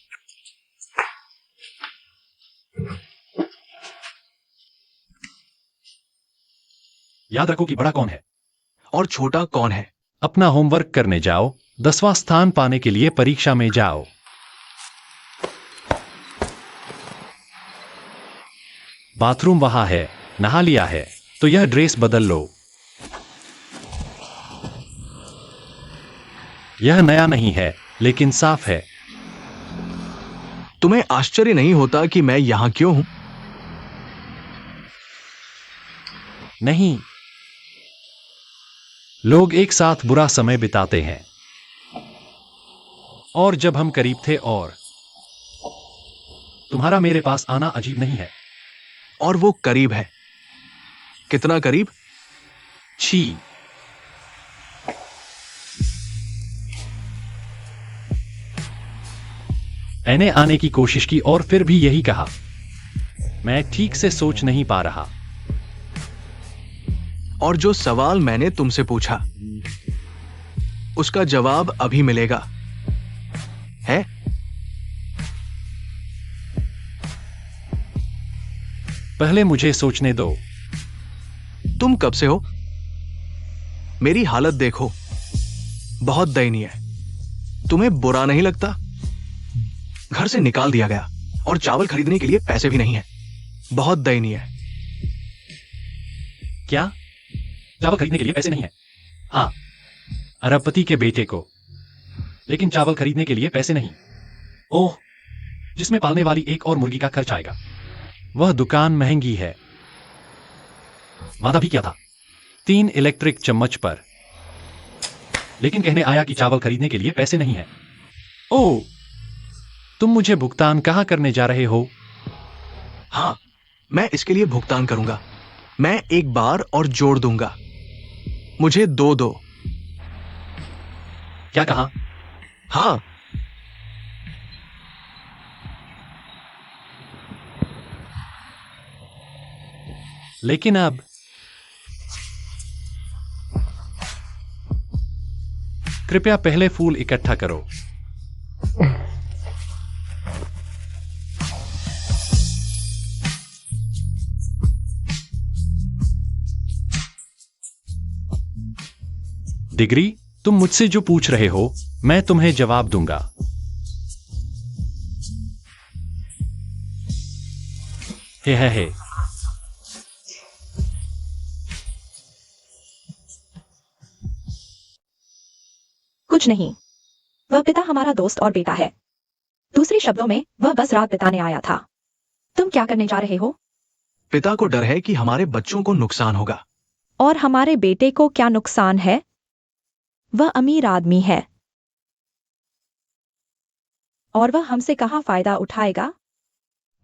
याद रखो कि बड़ा कौन है और छोटा कौन है। अपना होमवर्क करने जाओ, 10वां स्थान पाने के लिए परीक्षा में जाओ। बाथरूम वहां है, नहा लिया है तो यह ड्रेस बदल लो। यह नया नहीं है लेकिन साफ है। तुम्हें आश्चर्य नहीं होता कि मैं यहां क्यों हूं? नहीं, लोग एक साथ बुरा समय बिताते हैं। और जब हम करीब थे और तुम्हारा मेरे पास आना अजीब नहीं है। और वो करीब है। कितना करीब? छी। मैंने आने की कोशिश की और फिर भी यही कहा। मैं ठीक से सोच नहीं पा रहा। और जो सवाल मैंने तुमसे पूछा, उसका जवाब अभी मिलेगा। है? पहले मुझे सोचने दो। तुम कब से हो? मेरी हालत देखो, बहुत दयनीय है। तुम्हें बुरा नहीं लगता? घर से निकाल दिया गया और चावल खरीदने के लिए पैसे भी नहीं है। बहुत दयनीय है। क्या? चावल खरीदने के लिए पैसे नहीं है? हाँ, अरबपति के बेटे को। लेकिन चावल खरीदने के लिए पैसे नहीं। ओह, जिसमें पालने वाली एक और मुर्गी का खर्च आएगा। वह दुकान महंगी है। वादा भी क्या था? 3 इलेक्ट्रिक चम्मच पर। लेकिन कहने आया कि चावल खरीदने के लिए पैसे नहीं है। ओह, तुम मुझे भुगतान कहां करने जा रहे हो? हाँ, मैं इसके लिए भुगतान करूंगा। मैं एक बार और जोड़ दूंगा। मुझे 2 दो। क्या कहा? हाँ। लेकिन अब कृपया पहले फूल इकट्ठा करो। डिग्री, तुम मुझसे जो पूछ रहे हो मैं तुम्हें जवाब दूंगा। हे। कुछ नहीं, वह पिता हमारा दोस्त और बेटा है। दूसरे शब्दों में वह बस रात बिताने आया था। तुम क्या करने जा रहे हो? पिता को डर है कि हमारे बच्चों को नुकसान होगा। और हमारे बेटे को क्या नुकसान है? वह अमीर आदमी है और वह हमसे कहाँ फायदा उठाएगा।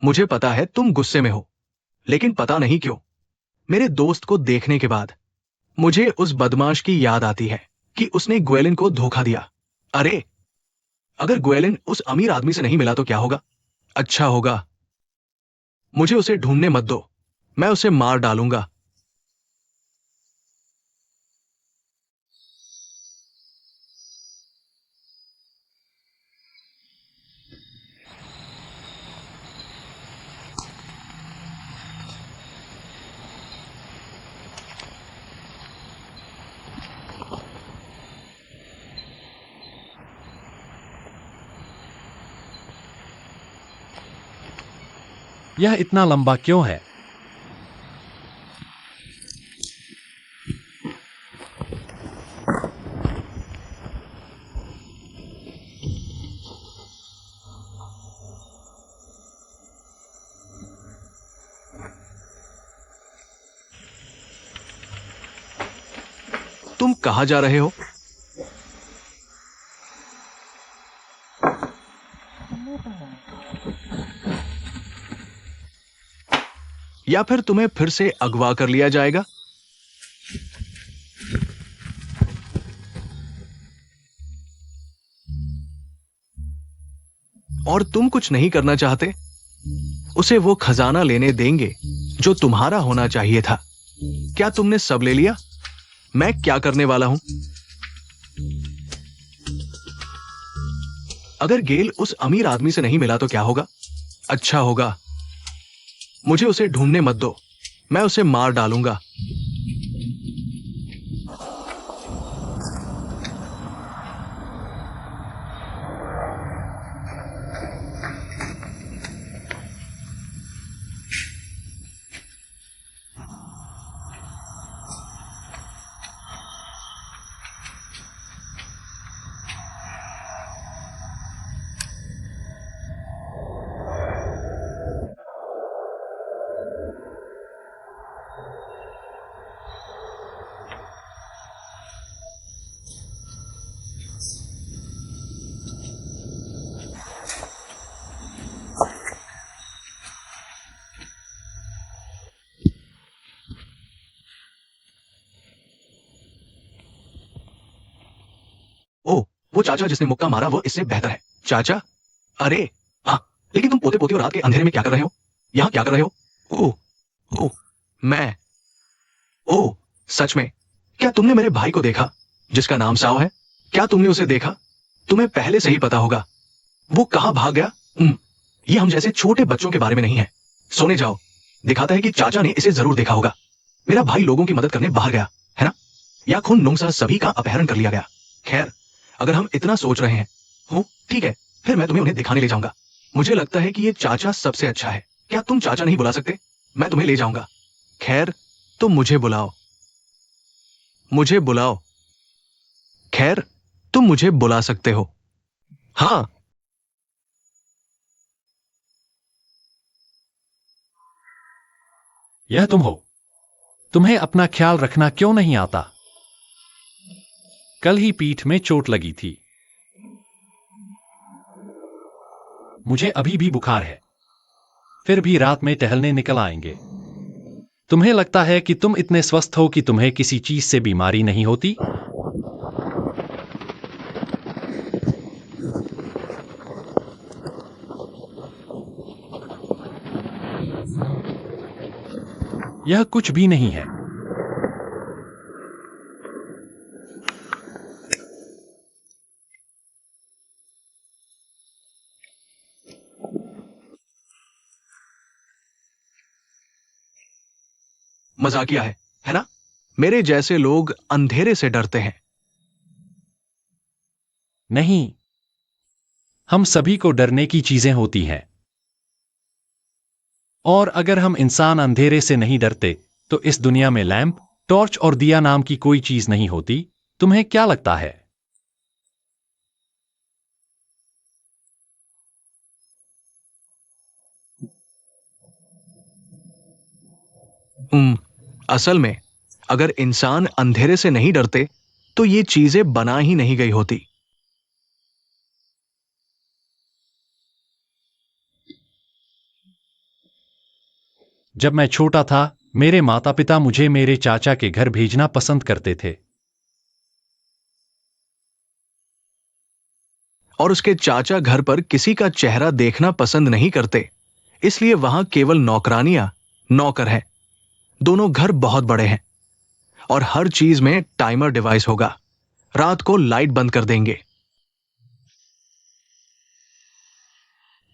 मुझे पता है तुम गुस्से में हो, लेकिन पता नहीं क्यों मेरे दोस्त को देखने के बाद मुझे उस बदमाश की याद आती है कि उसने ग्वेलिन को धोखा दिया। अरे, अगर ग्वेलिन उस अमीर आदमी से नहीं मिला तो क्या होगा? अच्छा होगा। मुझे उसे ढूंढने मत दो, मैं उसे मार डालूंगा। यह इतना लंबा क्यों है? तुम कहां जा रहे हो? या फिर तुम्हें फिर से अगवा कर लिया जाएगा? और तुम कुछ नहीं करना चाहते? उसे वो खजाना लेने देंगे जो तुम्हारा होना चाहिए था। क्या तुमने सब ले लिया? मैं क्या करने वाला हूं? अगर गेल उस अमीर आदमी से नहीं मिला तो क्या होगा? अच्छा होगा। मुझे उसे ढूंढने मत दो, मैं उसे मार डालूंगा। ओ, वो चाचा जिसने मुक्का मारा वो इससे बेहतर है। चाचा? अरे हाँ, लेकिन तुम पोते पोते और रात के अंधेरे में क्या कर रहे हो? यहाँ क्या कर रहे हो? ओ, ओ, मैं ओ, सच में? क्या तुमने मेरे भाई को देखा जिसका नाम साव है? क्या तुमने उसे देखा? तुम्हें पहले से ही पता होगा। वो कहाँ भाग गया? ये हम जैसे छोटे बच्चों के बारे में नहीं है। सोने जाओ। दिखाता है कि चाचा ने इसे जरूर देखा होगा। मेरा भाई लोगों की मदद करने बाहर गया है ना? या खून नुंगसा सभी का अपहरण कर लिया गया। खैर, अगर हम इतना सोच रहे हैं हो, ठीक है, फिर मैं तुम्हें उन्हें दिखाने ले जाऊंगा। मुझे लगता है कि ये चाचा सबसे अच्छा है। क्या तुम चाचा नहीं बुला सकते? मैं तुम्हें ले जाऊंगा। खैर, तुम मुझे बुलाओ। मुझे बुलाओ। खैर, तुम मुझे बुला सकते हो। हाँ। यह तुम हो। तुम्हें अपना ख्याल रखना क्यों नहीं आता? कल ही पीठ में चोट लगी थी। मुझे अभी भी बुखार है। फिर भी रात में टहलने निकल आएंगे। तुम्हें लगता है कि तुम इतने स्वस्थ हो कि तुम्हें किसी चीज से बीमारी नहीं होती? यह कुछ भी नहीं है। मजाकिया है ना? मेरे जैसे लोग अंधेरे से डरते हैं। नहीं, हम सभी को डरने की चीजें होती हैं। और अगर हम इंसान अंधेरे से नहीं डरते तो इस दुनिया में लैंप, टॉर्च और दिया नाम की कोई चीज नहीं होती। तुम्हें क्या लगता है? असल में अगर इंसान अंधेरे से नहीं डरते तो ये चीजें बना ही नहीं गई होती। जब मैं छोटा था, मेरे माता पिता मुझे मेरे चाचा के घर भेजना पसंद करते थे। और उसके चाचा घर पर किसी का चेहरा देखना पसंद नहीं करते, इसलिए वहां केवल नौकरानियां, नौकर हैं। दोनों घर बहुत बड़े हैं और हर चीज में टाइमर डिवाइस होगा। रात को लाइट बंद कर देंगे,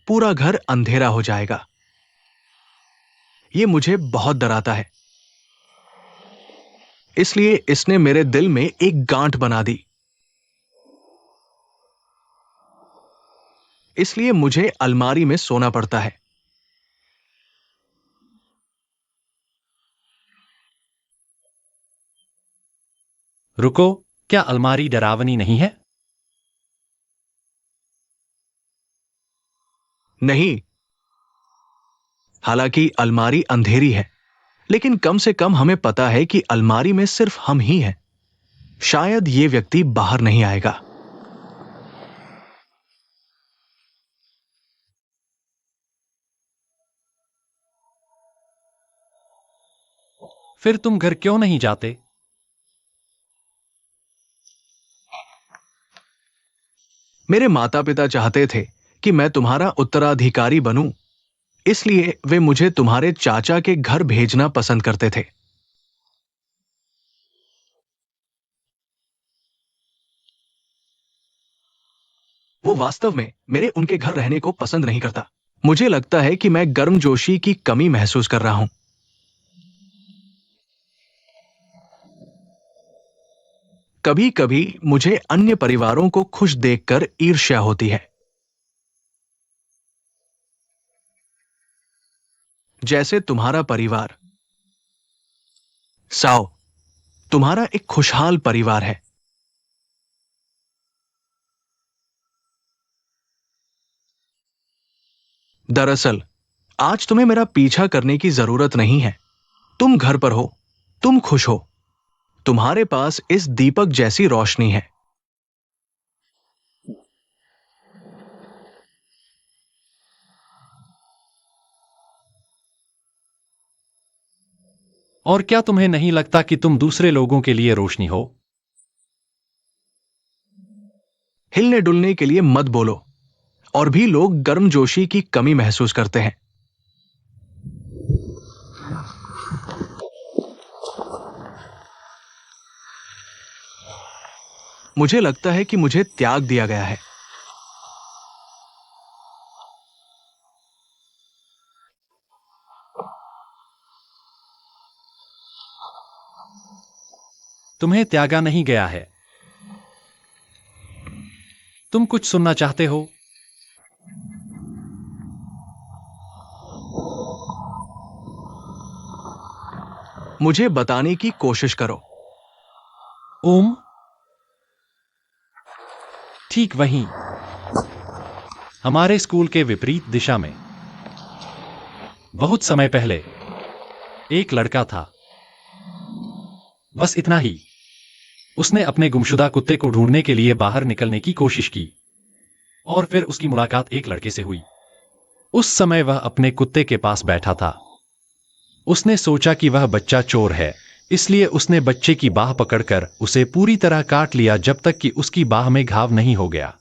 पूरा घर अंधेरा हो जाएगा। ये मुझे बहुत डराता है, इसलिए इसने मेरे दिल में एक गांठ बना दी। इसलिए मुझे अलमारी में सोना पड़ता है। रुको, क्या अलमारी डरावनी नहीं है? नहीं, हालांकि अलमारी अंधेरी है, लेकिन कम से कम हमें पता है कि अलमारी में सिर्फ हम ही हैं। शायद ये व्यक्ति बाहर नहीं आएगा। फिर तुम घर क्यों नहीं जाते? मेरे माता पिता चाहते थे कि मैं तुम्हारा उत्तराधिकारी बनूं, इसलिए वे मुझे तुम्हारे चाचा के घर भेजना पसंद करते थे। वो वास्तव में मेरे उनके घर रहने को पसंद नहीं करता। मुझे लगता है कि मैं गर्मजोशी की कमी महसूस कर रहा हूं। कभी कभी मुझे अन्य परिवारों को खुश देखकर ईर्ष्या होती है। जैसे तुम्हारा परिवार। साओ, तुम्हारा एक खुशहाल परिवार है। दरअसल आज तुम्हें मेरा पीछा करने की जरूरत नहीं है। तुम घर पर हो, तुम खुश हो, तुम्हारे पास इस दीपक जैसी रोशनी है। और क्या तुम्हें नहीं लगता कि तुम दूसरे लोगों के लिए रोशनी हो? हिलने डुलने के लिए मत बोलो। और भी लोग गर्मजोशी की कमी महसूस करते हैं। मुझे लगता है कि मुझे त्याग दिया गया है। तुम्हें त्यागा नहीं गया है। तुम कुछ सुनना चाहते हो? मुझे बताने की कोशिश करो। ओम, ठीक वहीं, हमारे स्कूल के विपरीत दिशा में, बहुत समय पहले, एक लड़का था। बस इतना ही। उसने अपने गुमशुदा कुत्ते को ढूंढने के लिए बाहर निकलने की कोशिश की और फिर उसकी मुलाकात एक लड़के से हुई। उस समय वह अपने कुत्ते के पास बैठा था। उसने सोचा कि वह बच्चा चोर है, इसलिए उसने बच्चे की बाह पकड़कर उसे पूरी तरह काट लिया जब तक कि उसकी बाह में घाव नहीं हो गया।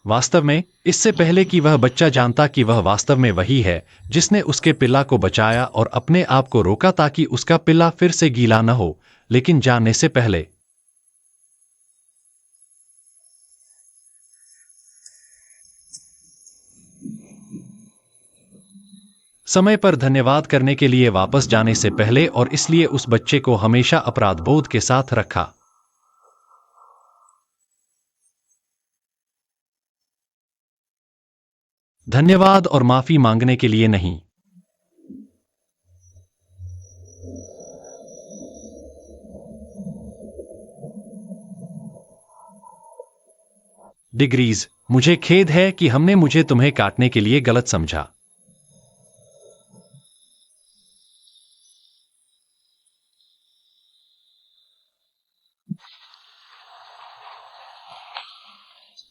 वास्तव में, इससे पहले कि वह बच्चा जानता कि वह वास्तव में वही है जिसने उसके पिल्ला को बचाया और अपने आप को रोका ताकि उसका पिल्ला फिर से गीला न हो, लेकिन जानने से पहले। समय पर धन्यवाद करने के लिए वापस जाने से पहले और इसलिए उस बच्चे को हमेशा अपराध बोध के साथ रखा। धन्यवाद और माफी मांगने के लिए नहीं। डिग्रीज, मुझे खेद है कि हमने मुझे तुम्हें काटने के लिए गलत समझा।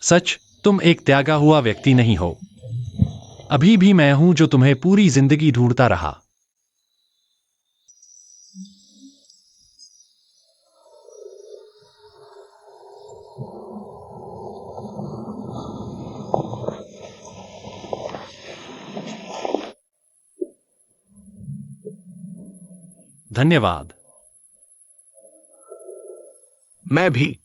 सच, तुम एक त्यागा हुआ व्यक्ति नहीं हो। अभी भी मैं हूं जो तुम्हें पूरी जिंदगी ढूंढता रहा। धन्यवाद। मैं भी।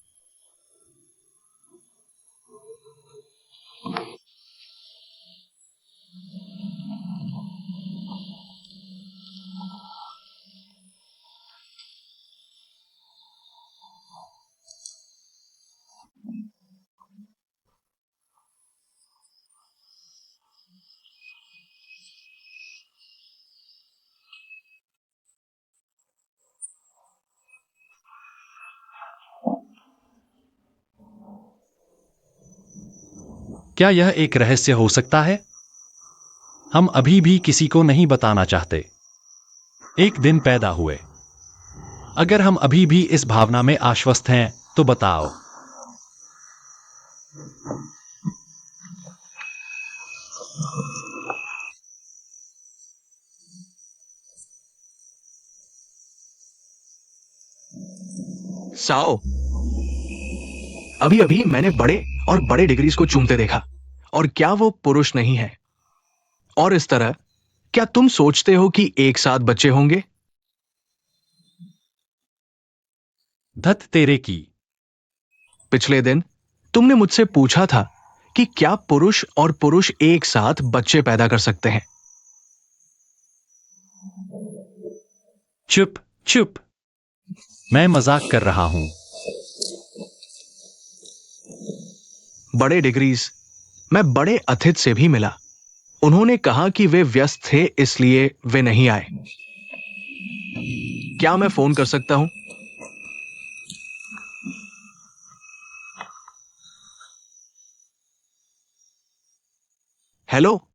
क्या यह एक रहस्य हो सकता है? हम अभी भी किसी को नहीं बताना चाहते। एक दिन पैदा हुए। अगर हम अभी भी इस भावना में आश्वस्त हैं तो बताओ। साओ, अभी अभी मैंने बड़े और बड़े डिग्रीज को चूमते देखा, और क्या वो पुरुष नहीं है? और इस तरह क्या तुम सोचते हो कि एक साथ बच्चे होंगे? धत तेरे की। पिछले दिन तुमने मुझसे पूछा था कि क्या पुरुष और पुरुष एक साथ बच्चे पैदा कर सकते हैं? चुप चुप, मैं मजाक कर रहा हूं। बड़े डिग्रीज, मैं बड़े अथित से भी मिला। उन्होंने कहा कि वे व्यस्त थे इसलिए वे नहीं आए। क्या मैं फोन कर सकता हूं? हेलो।